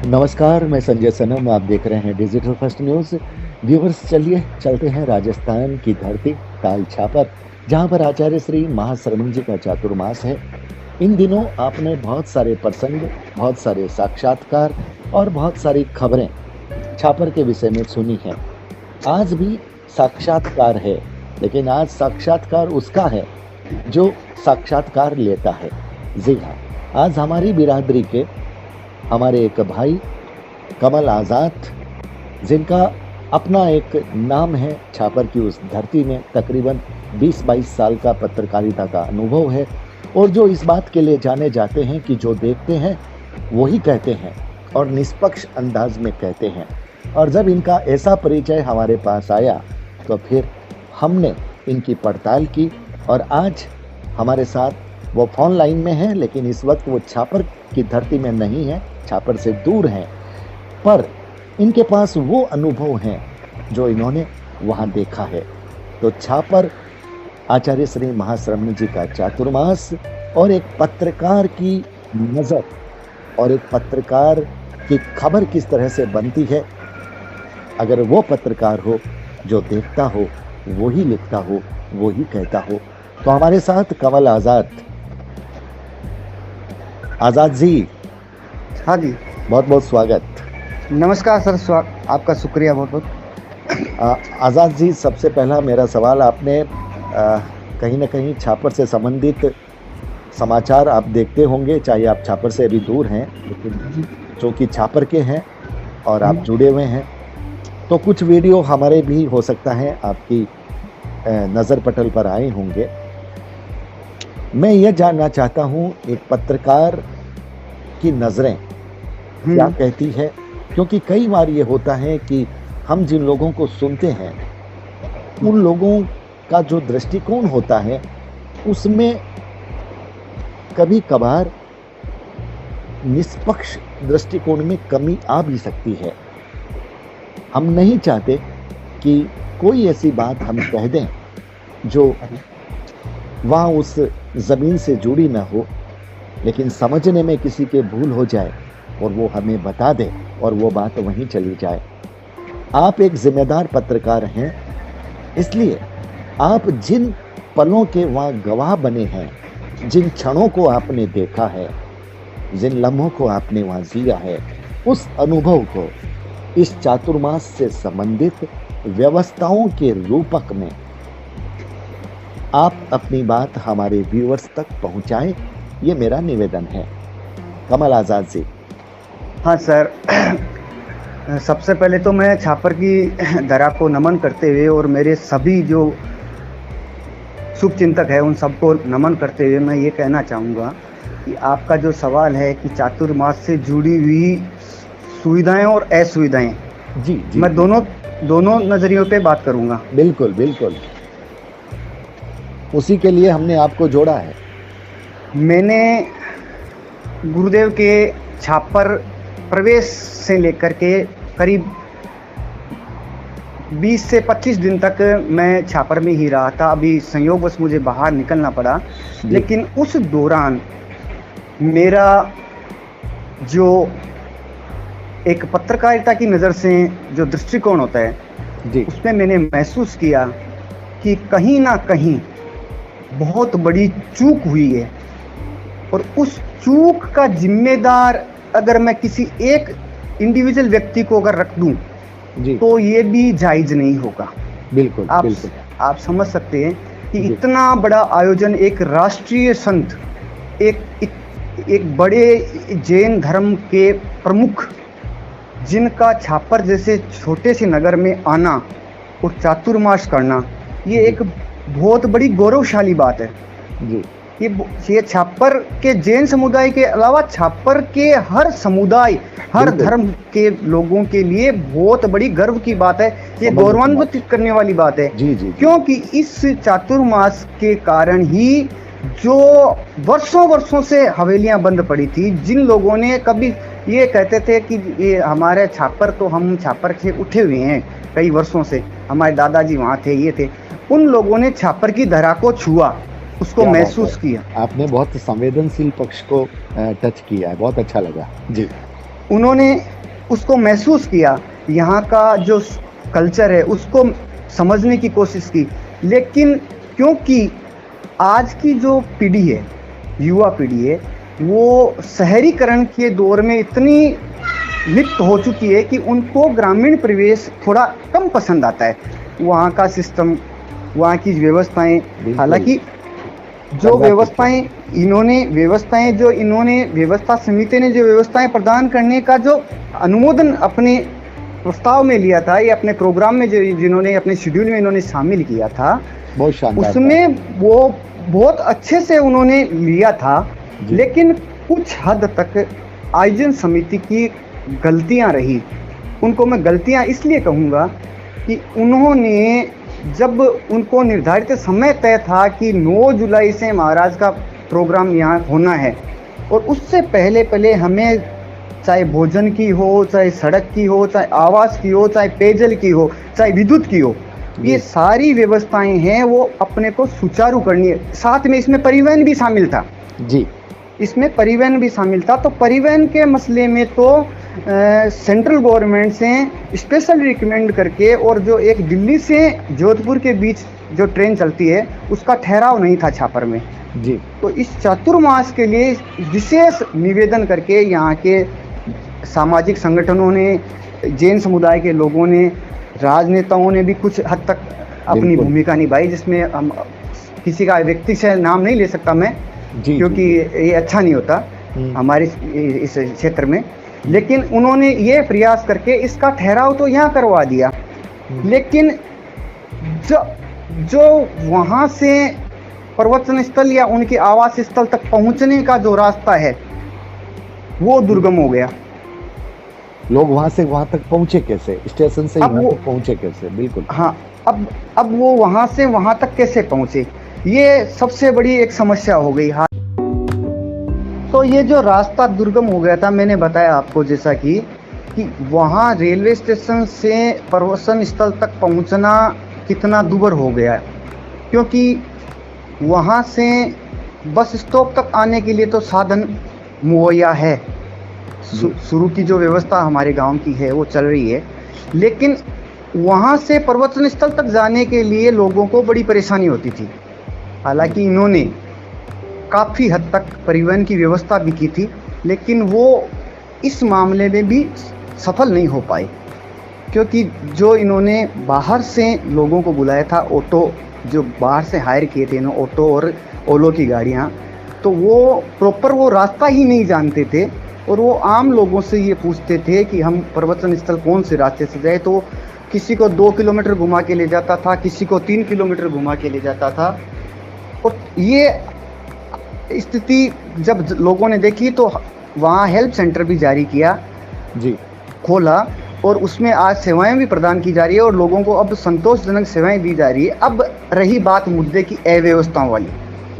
नमस्कार, मैं संजय सनम। आप देख रहे हैं डिजिटल फर्स्ट न्यूज़। व्यूअर्स, चलिए चलते हैं राजस्थान की धरती ताल छापर, जहां पर आचार्य श्री महाश्रमण जी का चातुर्मास है। इन दिनों आपने बहुत सारे प्रसंग, बहुत सारे साक्षात्कार और बहुत सारी खबरें छापर के विषय में सुनी हैं। आज भी साक्षात्कार है, लेकिन आज साक्षात्कार उसका है जो साक्षात्कार लेता है। जी हाँ, आज हमारी बिरादरी के हमारे एक भाई कमल आज़ाद, जिनका अपना एक नाम है छापर की उस धरती में, तकरीबन 20-22 साल का पत्रकारिता का अनुभव है, और जो इस बात के लिए जाने जाते हैं कि जो देखते हैं वही कहते हैं और निष्पक्ष अंदाज में कहते हैं। और जब इनका ऐसा परिचय हमारे पास आया तो फिर हमने इनकी पड़ताल की, और आज हमारे साथ वो फोन लाइन में है, लेकिन इस वक्त वो छापर की धरती में नहीं है, छापर से दूर हैं, पर इनके पास वो अनुभव हैं जो इन्होंने वहाँ देखा है। तो छापर, आचार्य श्री महाश्रमण जी का चातुर्मास और एक पत्रकार की नज़र और एक पत्रकार की खबर किस तरह से बनती है, अगर वो पत्रकार हो जो देखता हो, वो ही लिखता हो, वो ही कहता हो। तो हमारे साथ कमल आज़ाद जी। हाँ जी, बहुत बहुत स्वागत। नमस्कार सर, आपका शुक्रिया बहुत बहुत। आज़ाद जी, सबसे पहला मेरा सवाल, आपने कहीं ना कहीं छापर से संबंधित समाचार आप देखते होंगे, चाहे आप छापर से अभी दूर हैं, लेकिन चूँकि छापर के हैं और आप जुड़े हुए हैं, तो कुछ वीडियो हमारे भी हो सकता है आपकी नज़र पटल पर आए होंगे। मैं ये जानना चाहता हूँ, एक पत्रकार की नज़रें क्या कहती है, क्योंकि कई बार ये होता है कि हम जिन लोगों को सुनते हैं उन लोगों का जो दृष्टिकोण होता है उसमें कभी कभार निष्पक्ष दृष्टिकोण में कमी आ भी सकती है। हम नहीं चाहते कि कोई ऐसी बात हम कह दें जो वहाँ उस ज़मीन से जुड़ी ना हो, लेकिन समझने में किसी के भूल हो जाए और वो हमें बता दे और वो बात वहीं चली जाए। आप एक जिम्मेदार पत्रकार हैं, इसलिए आप जिन पलों के वहाँ गवाह बने हैं, जिन क्षणों को आपने देखा है, जिन लम्हों को आपने वहाँ जिया है, उस अनुभव को इस चातुर्मास से संबंधित व्यवस्थाओं के रूपक में आप अपनी बात हमारे व्यूअर्स तक पहुंचाएं, ये मेरा निवेदन है। कमल आज़ाद जी। हाँ सर, सबसे पहले तो मैं छापर की धरा को नमन करते हुए और मेरे सभी जो शुभ चिंतक है उन सबको नमन करते हुए मैं ये कहना चाहूँगा कि आपका जो सवाल है कि चातुर्मास से जुड़ी हुई सुविधाएं और असुविधाएं, जी, मैं दोनों नज़रियों पे बात करूँगा। बिल्कुल बिल्कुल, उसी के लिए हमने आपको जोड़ा है। मैंने गुरुदेव के छापर प्रवेश से लेकर के करीब 20 से 25 दिन तक मैं छापर में ही रहा था। अभी संयोगवश मुझे बाहर निकलना पड़ा, लेकिन उस दौरान मेरा जो एक पत्रकारिता की नज़र से जो दृष्टिकोण होता है जी, उसमें मैंने महसूस किया कि कहीं ना कहीं बहुत बड़ी चूक हुई है, और उस चूक का जिम्मेदार अगर मैं किसी एक इंडिविजुअल व्यक्ति को अगर रख दूं तो ये भी जायज नहीं होगा। बिल्कुल बिल्कुल, आप समझ सकते हैं कि इतना बड़ा आयोजन, एक राष्ट्रीय संत, एक बड़े जैन धर्म के प्रमुख, जिनका छापर जैसे छोटे से नगर में आना और चातुर्मास करना, ये एक बहुत बड़ी गौरवशाली बात है जी। ये छापर के जैन समुदाय के अलावा छापर के हर समुदाय, हर धर्म के लोगों के लिए बहुत बड़ी गर्व की बात है, ये गौरवान्वित करने वाली बात है जी, क्योंकि इस चातुर्मास के कारण ही जो वर्षों से हवेलियां बंद पड़ी थी, जिन लोगों ने कभी ये कहते थे कि ये हमारे छापर, तो हम छापर से उठे हुए हैं कई वर्षों से, हमारे दादाजी वहाँ थे, ये थे, उन लोगों ने छापर की धरा को छुआ, उसको महसूस किया। आपने बहुत संवेदनशील पक्ष को टच किया है, बहुत अच्छा लगा जी। उन्होंने उसको महसूस किया, यहाँ का जो कल्चर है उसको समझने की कोशिश की। लेकिन क्योंकि आज की जो पीढ़ी है, युवा पीढ़ी है, वो शहरीकरण के दौर में इतनी लिप्त हो चुकी है कि उनको ग्रामीण परिवेश थोड़ा कम पसंद आता है। वहाँ का सिस्टम, वहाँ की व्यवस्थाएं, हालांकि जो व्यवस्थाएं व्यवस्था समिति ने जो व्यवस्थाएं प्रदान करने का जो अनुमोदन अपने प्रस्ताव में लिया था या अपने प्रोग्राम में जो जिन्होंने अपने शेड्यूल में इन्होंने शामिल किया था, बहुत शानदार उसमें वो बहुत अच्छे से उन्होंने लिया था। लेकिन कुछ हद तक आयोजन समिति की गलतियां रही। उनको मैं गलतियां इसलिए कहूँगा कि उन्होंने, जब उनको निर्धारित समय तय था कि 9 जुलाई से महाराज का प्रोग्राम यहाँ होना है, और उससे पहले हमें चाहे भोजन की हो, चाहे सड़क की हो, चाहे आवास की हो, चाहे पेयजल की हो, चाहे विद्युत की हो, ये सारी व्यवस्थाएं हैं वो अपने को सुचारू करनी है। साथ में इसमें परिवहन भी शामिल था जी, इसमें परिवहन भी शामिल था। तो परिवहन के मसले में तो सेंट्रल गवर्नमेंट से स्पेशल रिकमेंड करके, और जो एक दिल्ली से जोधपुर के बीच जो ट्रेन चलती है उसका ठहराव नहीं था छापर में जी। तो इस चातुर्मास के लिए विशेष निवेदन करके यहाँ के सामाजिक संगठनों ने, जैन समुदाय के लोगों ने, राजनेताओं ने भी कुछ हद तक अपनी भूमिका निभाई, जिसमें हम किसी का व्यक्ति से नाम नहीं ले सकता मैं क्योंकि ये अच्छा नहीं होता हमारे इस क्षेत्र में। लेकिन उन्होंने ये प्रयास करके इसका ठहराव तो यहाँ करवा दिया। लेकिन जो वहाँ से प्रवचन स्थल या उनके आवास स्थल तक पहुँचने का जो रास्ता है वो दुर्गम हो गया। लोग वहां से वहां तक पहुंचे कैसे, स्टेशन से यहाँ तक पहुंचे कैसे? बिल्कुल हाँ, अब वो वहां से वहां तक कैसे पहुंचे, ये सबसे बड़ी एक समस्या हो गई। हाँ, तो ये जो रास्ता दुर्गम हो गया था, मैंने बताया आपको जैसा कि वहाँ रेलवे स्टेशन से प्रवचन स्थल तक पहुँचना कितना दूभर हो गया है, क्योंकि वहाँ से बस स्टॉप तक आने के लिए तो साधन मुहैया है, शुरू की जो व्यवस्था हमारे गांव की है वो चल रही है। लेकिन वहाँ से प्रवचन स्थल तक जाने के लिए लोगों को बड़ी परेशानी होती थी। हालांकि इन्होंने काफ़ी हद तक परिवहन की व्यवस्था भी की थी, लेकिन वो इस मामले में भी सफल नहीं हो पाए, क्योंकि जो इन्होंने बाहर से लोगों को बुलाया था, ऑटो जो बाहर से हायर किए थे इन्होंने, ऑटो और ओलो की गाड़ियाँ, तो वो प्रॉपर वो रास्ता ही नहीं जानते थे, और वो आम लोगों से ये पूछते थे कि हम प्रवचन स्थल कौन से रास्ते से जाए। तो किसी को 2 किलोमीटर घुमा के ले जाता था, किसी को 3 किलोमीटर घुमा के ले जाता था। और ये स्थिति जब लोगों ने देखी तो वहाँ हेल्प सेंटर भी जारी किया जी, खोला, और उसमें आज सेवाएं भी प्रदान की जा रही है और लोगों को अब संतोषजनक सेवाएं दी जा रही है। अब रही बात मुद्दे की अव्यवस्थाओं वाली,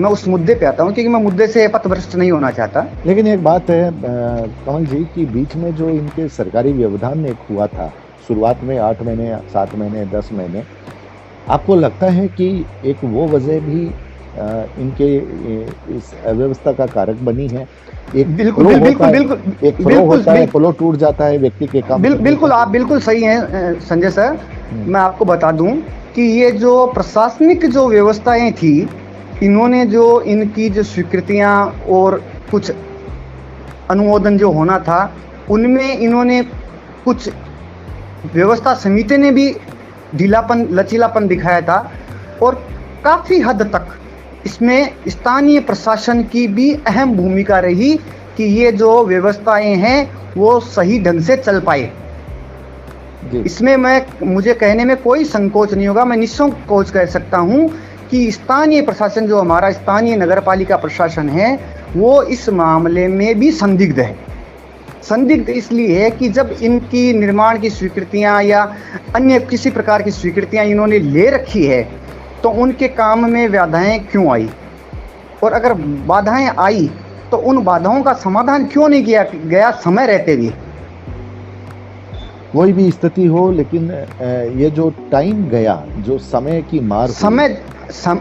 मैं उस मुद्दे पे आता हूँ क्योंकि मैं मुद्दे से पथभ्रष्ट नहीं होना चाहता। लेकिन एक बात है कमल जी कि बीच में जो इनके सरकारी व्यवधान एक हुआ था, शुरुआत में 8 महीने, 7 महीने, 10 महीने, आपको लगता है कि एक वो वजह भी इनके इस अव्यवस्था का कारक बनी है? एक बिल्कुल होता है, फ्लो टूट जाता है व्यक्ति के काम। बिल्कुल आप बिल्कुल सही हैं संजय सर। मैं आपको बता दूं कि ये जो प्रशासनिक जो व्यवस्थाएं थी, इन्होंने जो इनकी जो स्वीकृतियां और कुछ अनुमोदन जो होना था, उनमें इन्होंने कुछ व्यवस्था समिति ने भी ढीलापन, लचीलापन दिखाया था, और काफ़ी हद तक इसमें स्थानीय प्रशासन की भी अहम भूमिका रही कि ये जो व्यवस्थाएं हैं वो सही ढंग से चल पाए। इसमें मुझे कहने में कोई संकोच नहीं होगा, मैं निसंकोच कह सकता हूँ कि स्थानीय प्रशासन, जो हमारा स्थानीय नगरपालिका प्रशासन है, वो इस मामले में भी संदिग्ध है। संदिग्ध इसलिए है कि जब इनकी निर्माण की स्वीकृतियां या अन्य किसी प्रकार की स्वीकृतियां इन्होंने ले रखी है, तो उनके काम में बाधाएं क्यों आई, और अगर बाधाएं आई तो उन बाधाओं का समाधान क्यों नहीं किया गया समय रहते भी। कोई भी स्थिति हो, लेकिन ये जो टाइम गया, जो समय की मार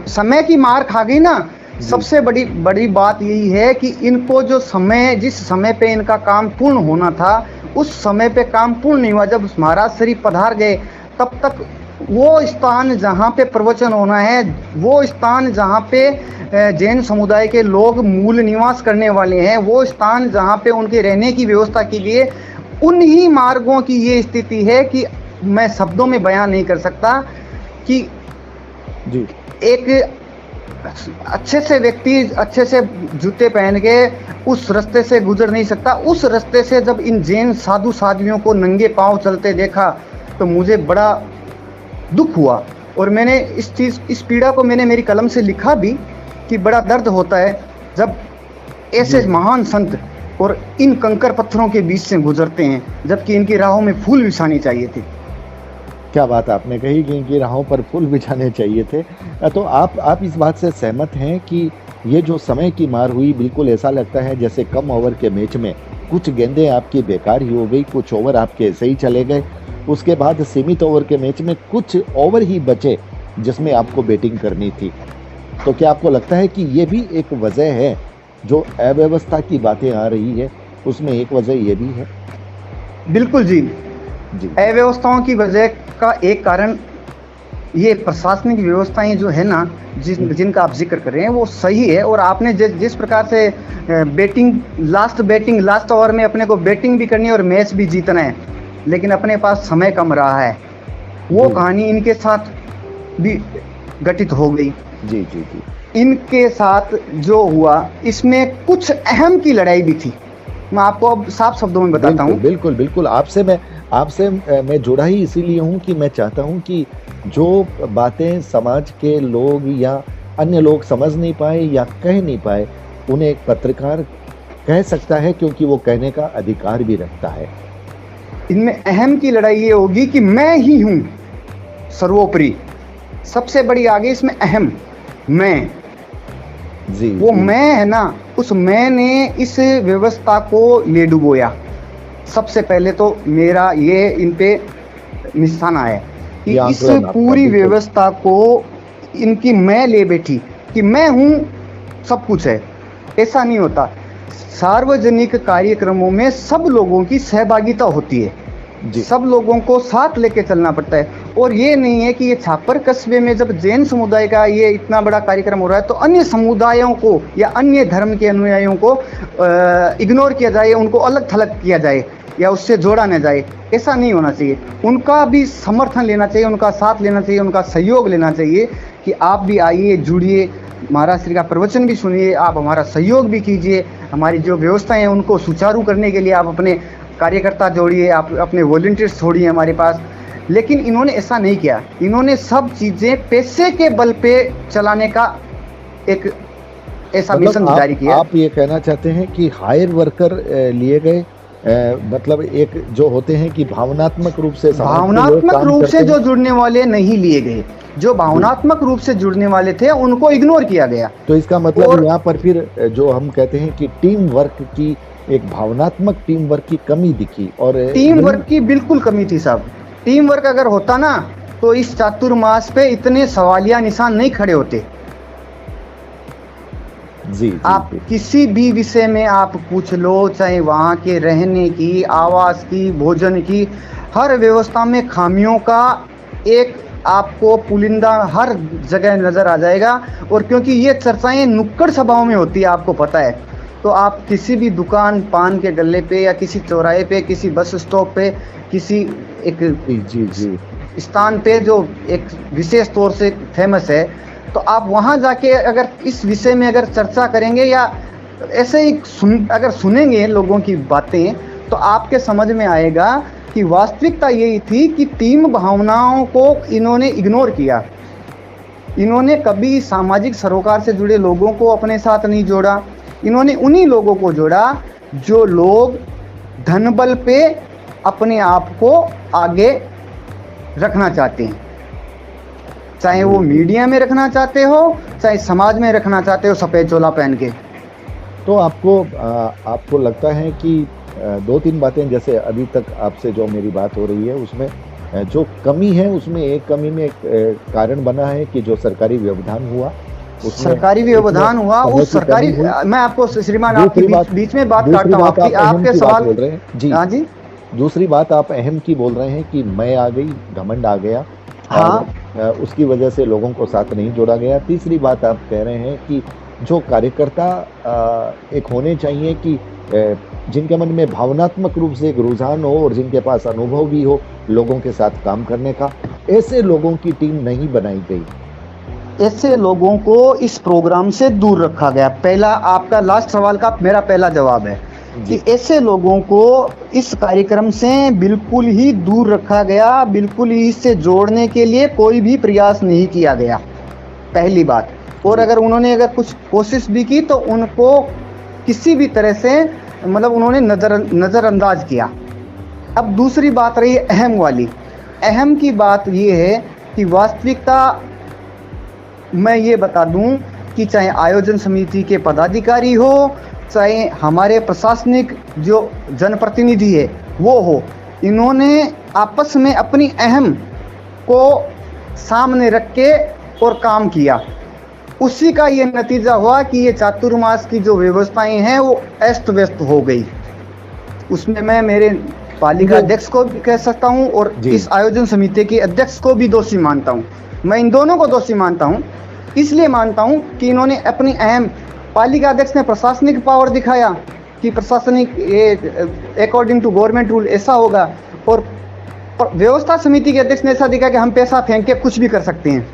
समय की मार खा गई ना। सबसे बड़ी बात यही है कि इनको जो समय, जिस समय पे इनका काम पूर्ण होना था, उस समय पे काम पूर्ण नहीं हुआ। जब महाराज श्री पधार गए तब तक वो स्थान जहाँ पे प्रवचन होना है, वो स्थान जहाँ पे जैन समुदाय के लोग मूल निवास करने वाले हैं, वो स्थान जहाँ पे उनके रहने की व्यवस्था की गई है, उन्हीं मार्गों की ये स्थिति है कि मैं शब्दों में बयान नहीं कर सकता कि जी एक अच्छे से व्यक्ति अच्छे से जूते पहन के उस रास्ते से गुजर नहीं सकता। उस रास्ते से जब इन जैन साधु साध्वियों को नंगे पांव चलते देखा तो मुझे बड़ा दुख हुआ, और मैंने इस पीड़ा को मैंने मेरी कलम से लिखा भी कि बड़ा दर्द होता है जब ऐसे महान संत और इन कंकर पत्थरों के बीच से गुजरते हैं, जबकि इनकी राहों में फूल बिछानी चाहिए थी। क्या बात आपने कही कि इनकी राहों पर फूल बिछाने चाहिए थे। तो आप इस बात से सहमत हैं कि ये जो समय की मार हुई, बिल्कुल ऐसा लगता है जैसे कम ओवर के मैच में कुछ गेंदें आपकी बेकार ही हो गई, कुछ ओवर आपके ऐसे ही चले गए, उसके बाद सीमित ओवर के मैच में कुछ ओवर ही बचे जिसमें आपको बैटिंग करनी थी। तो क्या आपको लगता है कि ये भी एक वजह है, जो अव्यवस्था की बातें आ रही है उसमें एक वजह ये भी है? बिल्कुल जी, अव्यवस्थाओं की वजह का एक कारण ये प्रशासनिक व्यवस्थाएं जो है ना, जिनका आप जिक्र कर रहे हैं वो सही है। और आपने जिस प्रकार से बैटिंग लास्ट ओवर में अपने को बैटिंग भी करनी है और मैच भी जीतना है, लेकिन अपने पास समय कम रहा है, वो कहानी इनके साथ भी घटित हो गई। जी जी जी, इनके साथ जो हुआ इसमें कुछ अहम की लड़ाई भी थी। मैं आपको अब साफ शब्दों में बताता हूँ। बिल्कुल बिल्कुल, आपसे मैं जुड़ा ही इसीलिए हूँ कि मैं चाहता हूँ कि जो बातें समाज के लोग या अन्य लोग समझ नहीं पाए या कह नहीं पाए, उन्हें एक पत्रकार कह सकता है, क्योंकि वो कहने का अधिकार भी रखता है। इनमें अहम की लड़ाई ये होगी कि मैं ही हूँ सर्वोपरि, सबसे बड़ी आगे इसमें अहम मैं जी, वो जी। मैं है ना, उस मैं ने इस व्यवस्था को ले डुबोया। सबसे पहले तो मेरा ये इन पे निशाना है कि इस पूरी व्यवस्था को इनकी मैं ले बैठी कि मैं हूँ सब कुछ है। ऐसा नहीं होता। सार्वजनिक कार्यक्रमों में सब लोगों की सहभागिता होती है, सब लोगों को साथ लेके चलना पड़ता है। और ये नहीं है कि ये छापर कस्बे में जब जैन समुदाय का ये इतना बड़ा कार्यक्रम हो रहा है तो अन्य समुदायों को या अन्य धर्म के अनुयायियों को इग्नोर किया जाए, उनको अलग थलग किया जाए या उससे जोड़ा न जाए। ऐसा नहीं होना चाहिए। उनका भी समर्थन लेना चाहिए, उनका साथ लेना चाहिए, उनका सहयोग लेना चाहिए कि आप भी आइए, जुड़िए, महाराज श्री का प्रवचन भी सुनिए, आप हमारा सहयोग भी कीजिए, हमारी जो व्यवस्थाएं हैं उनको सुचारू करने के लिए आप अपने कार्यकर्ता जोड़िए, आप अपने वॉलंटियर्स छोड़िए हमारे पास। लेकिन इन्होंने ऐसा नहीं किया। इन्होंने सब चीज़ें पैसे के बल पे चलाने का एक ऐसा मिशन जारी किया। आप ये कहना चाहते हैं कि हायर वर्कर लिए गए, मतलब एक जो होते हैं कि भावनात्मक रूप से जो जुड़ने वाले नहीं लिए गए, जो भावनात्मक रूप से जुड़ने वाले थे उनको इग्नोर किया गया। तो इसका मतलब यहाँ पर फिर जो हम कहते हैं कि टीम वर्क की, एक भावनात्मक टीम वर्क की कमी दिखी। और टीम वर्क की बिल्कुल कमी थी साहब। टीम वर्क अगर होता ना तो इस चातुर्मास पे इतने सवालिया निशान नहीं खड़े होते। जी, आप किसी भी विषय में आप पूछ लो, चाहे वहाँ के रहने की, आवास की, भोजन की, हर व्यवस्था में खामियों का एक आपको पुलिंदा हर जगह नजर आ जाएगा। और क्योंकि ये चर्चाएं नुक्कड़ सभाओं में होती है, आपको पता है, तो आप किसी भी दुकान, पान के गल्ले पे या किसी चौराहे पे, किसी बस स्टॉप पे, किसी एक जी स्थान पे जो एक विशेष तौर से फेमस है, तो आप वहाँ जाके अगर इस विषय में अगर चर्चा करेंगे या ऐसे ही अगर सुनेंगे लोगों की बातें, तो आपके समझ में आएगा कि वास्तविकता यही थी कि टीम भावनाओं को इन्होंने इग्नोर किया। इन्होंने कभी सामाजिक सरोकार से जुड़े लोगों को अपने साथ नहीं जोड़ा। इन्होंने उन्हीं लोगों को जोड़ा जो लोग धन बल पे अपने आप को आगे रखना चाहते हैं, चाहे वो मीडिया में रखना चाहते हो, चाहे समाज में रखना चाहते हो सफ़ेद चोला पहन के। तो आपको लगता है कि दो तीन बातें, जैसे अभी तक आपसे जो मेरी बात हो रही है उसमें जो कमी है, उसमें एक कमी में कारण बना है कि जो सरकारी व्यवधान हुआ, सरकारी व्यवधान हुआ, उस सरकारी, मैं आपको श्रीमान आपकी बीच में बात काटता हूँ, आपके सवाल बोल रहे हैं जी। हाँ जी, दूसरी बात आप अहम की बोल रहे हैं कि मैं आ गई, घमंड आ गया और हाँ उसकी वजह से लोगों को साथ नहीं जोड़ा गया। तीसरी बात आप कह रहे हैं कि जो कार्यकर्ता एक होने चाहिए कि जिनके मन में भावनात्मक रूप से एक रुझान हो और जिनके पास अनुभव भी हो लोगों के साथ काम करने का, ऐसे लोगों की टीम नहीं बनाई गई। ऐसे लोगों को इस प्रोग्राम से दूर रखा गया। पहला आपका लास्ट सवाल का मेरा पहला जवाब है जी। कि ऐसे लोगों को इस कार्यक्रम से बिल्कुल ही दूर रखा गया, बिल्कुल ही इससे जोड़ने के लिए कोई भी प्रयास नहीं किया गया, पहली बात। और अगर उन्होंने अगर कुछ कोशिश भी की तो उनको किसी भी तरह से मतलब उन्होंने नज़रअंदाज किया। अब दूसरी बात रही अहम वाली। अहम की बात ये है कि वास्तविकता मैं ये बता दूं कि चाहे आयोजन समिति के पदाधिकारी हो, चाहे हमारे प्रशासनिक जो जनप्रतिनिधि है वो हो, इन्होंने आपस में अपनी अहम को सामने रख के और काम किया। उसी का ये नतीजा हुआ कि ये चातुर्मास की जो व्यवस्थाएं हैं वो अस्त व्यस्त हो गई। उसमें मैं मेरे पालिका अध्यक्ष को भी कह सकता हूं और इस आयोजन समिति के अध्यक्ष को भी दोषी मानता हूं। मैं इन दोनों को दोषी मानता हूं, इसलिए मानता हूं कि इन्होंने अपनी अहम, पालिका अध्यक्ष ने प्रशासनिक पावर दिखाया कि प्रशासनिक ये अकॉर्डिंग टू गवर्नमेंट रूल ऐसा होगा, और व्यवस्था समिति के अध्यक्ष ने ऐसा दिखा कि हम पैसा फेंक के कुछ भी कर सकते हैं,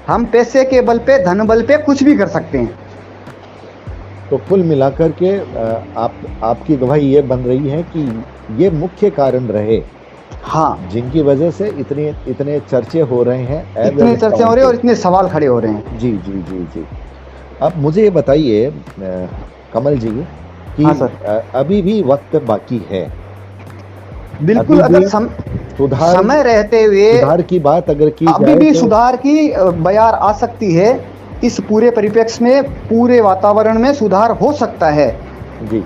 हम पैसे के बल पे, धन बल पे कुछ भी कर सकते हैं। तो कुल मिलाकर के आपकी गवाही ये बन रही है कि ये मुख्य कारण रहे, हाँ, जिनकी वजह से इतने चर्चे हो रहे हैं, इतने चर्चे हो रहे हैं और इतने सवाल खड़े हो रहे हैं। जी जी जी जी। अब मुझे ये बताइए कमल जी कि हाँ सर, अभी भी वक्त बाकी है, बिल्कुल। अगर समय रहते हुए सुधार की बात अगर की अभी भी सुधार की बयार आ सकती है। इस पूरे परिप्रेक्ष्य में, पूरे वातावरण में सुधार हो सकता है जी,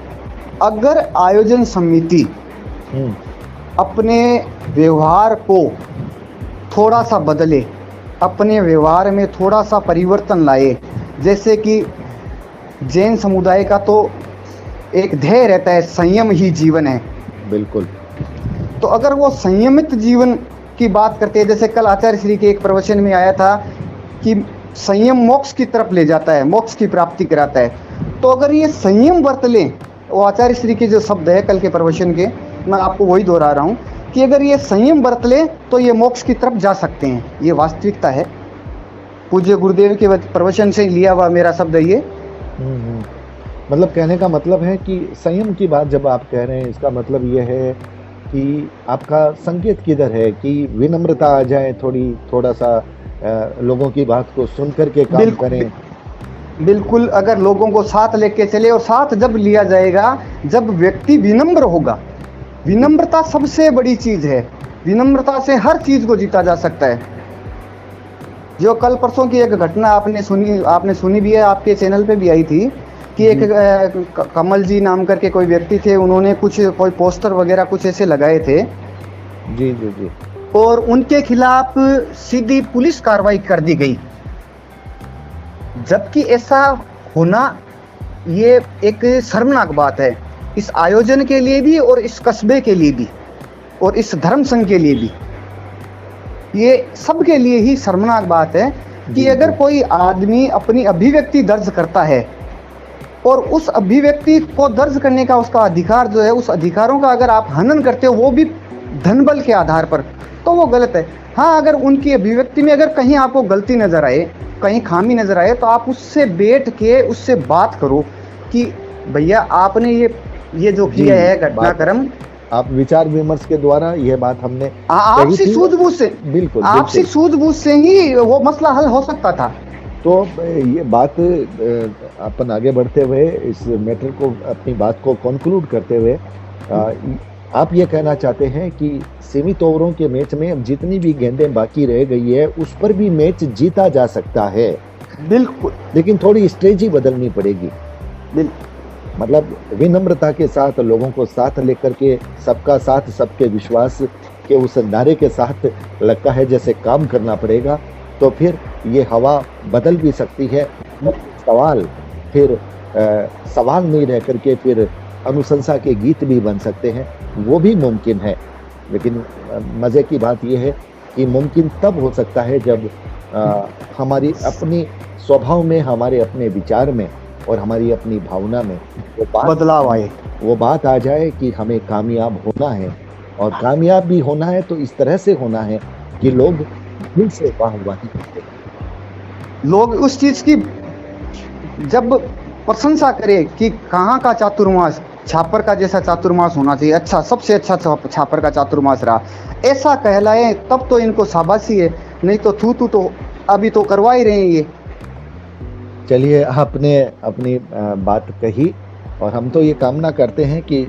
अगर आयोजन समिति अपने व्यवहार को थोड़ा सा बदले, अपने व्यवहार में थोड़ा सा परिवर्तन लाए। जैसे कि जैन समुदाय का तो एक ध्येय रहता है, संयम ही जीवन है। बिल्कुल। तो अगर वो संयमित जीवन की बात करते हैं, जैसे कल आचार्य श्री के एक प्रवचन में आया था कि संयम मोक्ष की तरफ ले जाता है, मोक्ष की प्राप्ति कराता है। तो अगर ये संयम बरत लें, वो आचार्य श्री के जो शब्द है कल के प्रवचन के, मैं आपको वही दोहरा रहा हूँ कि अगर ये संयम बरत ले तो ये मोक्ष की तरफ जा सकते हैं। ये वास्तविकता है, पूज्य गुरुदेव के प्रवचन से लिया हुआ मेरा शब्द है ये। मतलब कहने का मतलब है कि संयम की बात जब आप कह रहे हैं, इसका मतलब ये है कि आपका संकेत किधर है कि विनम्रता आ जाए, थोड़ा सा लोगों की बात को सुन करके काम करें। बिल्कुल, अगर लोगों को साथ लेके चले, और साथ जब लिया जाएगा जब व्यक्ति विनम्र होगा। विनम्रता सबसे बड़ी चीज है, विनम्रता से हर चीज को जीता जा सकता है। जो कल परसों की एक घटना आपने सुनी भी है, आपके चैनल पे भी आई थी कि एक कमल जी नाम करके कोई व्यक्ति थे, उन्होंने कोई पोस्टर वगैरह कुछ ऐसे लगाए थे। जी जी जी। और उनके खिलाफ सीधी पुलिस कार्रवाई कर दी गई। जबकि ऐसा होना ये एक शर्मनाक बात है, इस आयोजन के लिए भी और इस कस्बे के लिए भी और इस धर्म संघ के लिए भी। ये सबके लिए ही शर्मनाक बात है कि अगर कोई आदमी अपनी अभिव्यक्ति दर्ज करता है और उस अभिव्यक्ति को दर्ज करने का उसका अधिकार जो है, उस अधिकारों का अगर आप हनन करते हो, वो भी धनबल के आधार पर, तो वो गलत है। हाँ, अगर उनकी अभिव्यक्ति में अगर कहीं आपको गलती नजर आए, कहीं खामी नजर आए, तो आप उससे बैठ के उससे बात करो कि भैया आपने ये जो किया है घटनाक्रम, आप विचार विमर्श के द्वारा यह बात हमने आपसी सूझबूझ से, बिल्कुल आपसी सूझबूझ से ही वो मसला हल हो सकता था। तो ये बात अपन आगे बढ़ते हुए इस मैटर को, अपनी बात को कंक्लूड करते हुए, आप ये कहना चाहते हैं कि सीमित ओवरों के मैच में अब जितनी भी गेंदें बाकी रह गई है उस पर भी मैच जीता जा सकता है। बिल्कुल, लेकिन थोड़ी स्ट्रेटजी बदलनी पड़ेगी। बिल्कुल, मतलब विनम्रता के साथ, लोगों को साथ लेकर के, सबका साथ सबके विश्वास के उस नारे के साथ लगता है जैसे काम करना पड़ेगा, तो फिर ये हवा बदल भी सकती है। सवाल फिर सवाल नहीं रह करके फिर अनुशंसा के गीत भी बन सकते हैं, वो भी मुमकिन है। लेकिन मज़े की बात ये है कि मुमकिन तब हो सकता है जब हमारी अपनी स्वभाव में, हमारे अपने विचार में और हमारी अपनी भावना में बदलाव आए। वो बात आ जाए कि हमें कामयाब होना है, और कामयाब भी होना है तो इस तरह से होना है कि लोग दिल से वाह-वाही करते हैं। लोग उस चीज़ की जब प्रशंसा करें कि कहाँ का चातुर्मास, छापर का जैसा चातुर्मास होना चाहिए, अच्छा सबसे अच्छा छापर का चातुर्मास रहा, ऐसा कहलाए तब तो इनको शाबाशी है, नहीं तो थू-थू तो अभी तो करवा ही रहे हैं ये। चलिए, आपने अपनी बात कही, और हम तो ये कामना करते हैं कि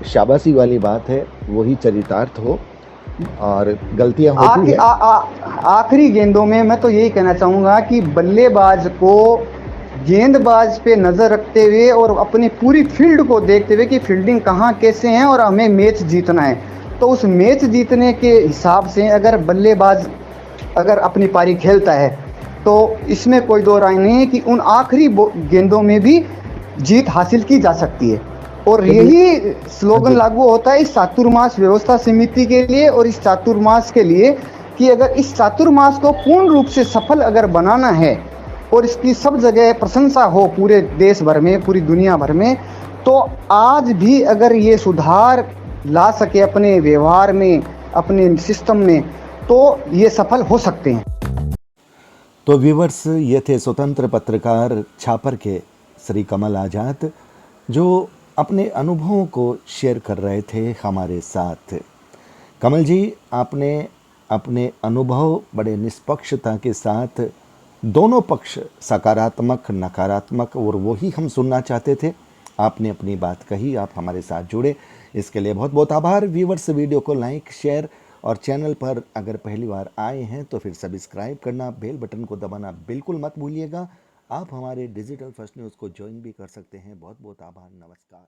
शाबाशी वाली बात है वही चरितार्थ हो, और गलतियाँ होती है। आखिरी गेंदों में मैं तो यही कहना चाहूँगा कि बल्लेबाज को गेंदबाज पे नज़र रखते हुए और अपनी पूरी फील्ड को देखते हुए कि फील्डिंग कहाँ कैसे हैं और हमें मैच जीतना है, तो उस मैच जीतने के हिसाब से अगर बल्लेबाज अगर अपनी पारी खेलता है तो इसमें कोई दो राय नहीं है कि उन आखिरी गेंदों में भी जीत हासिल की जा सकती है। और यही स्लोगन लागू होता है इस चातुर्मास व्यवस्था समिति के लिए और इस चातुर्मास के लिए कि अगर इस चातुर्मास को पूर्ण रूप से सफल अगर बनाना है और इसकी सब जगह प्रशंसा हो पूरे देश भर में, पूरी दुनिया भर में, तो आज भी अगर ये सुधार ला सके अपने व्यवहार में, अपने सिस्टम में, तो ये सफल हो सकते हैं। तो व्यूवर्स, ये थे स्वतंत्र पत्रकार छापर के श्री कमल आज़ाद, जो अपने अनुभवों को शेयर कर रहे थे हमारे साथ। कमल जी, आपने अपने अनुभव बड़े निष्पक्षता के साथ दोनों पक्ष, सकारात्मक, नकारात्मक, और वही हम सुनना चाहते थे, आपने अपनी बात कही, आप हमारे साथ जुड़े, इसके लिए बहुत बहुत आभार। व्यूवर्स, वीडियो को लाइक, शेयर, और चैनल पर अगर पहली बार आए हैं तो फिर सब्सक्राइब करना, बेल बटन को दबाना बिल्कुल मत भूलिएगा। आप हमारे डिजिटल फर्स्ट न्यूज़ को ज्वाइन भी कर सकते हैं। बहुत बहुत आभार, नमस्कार।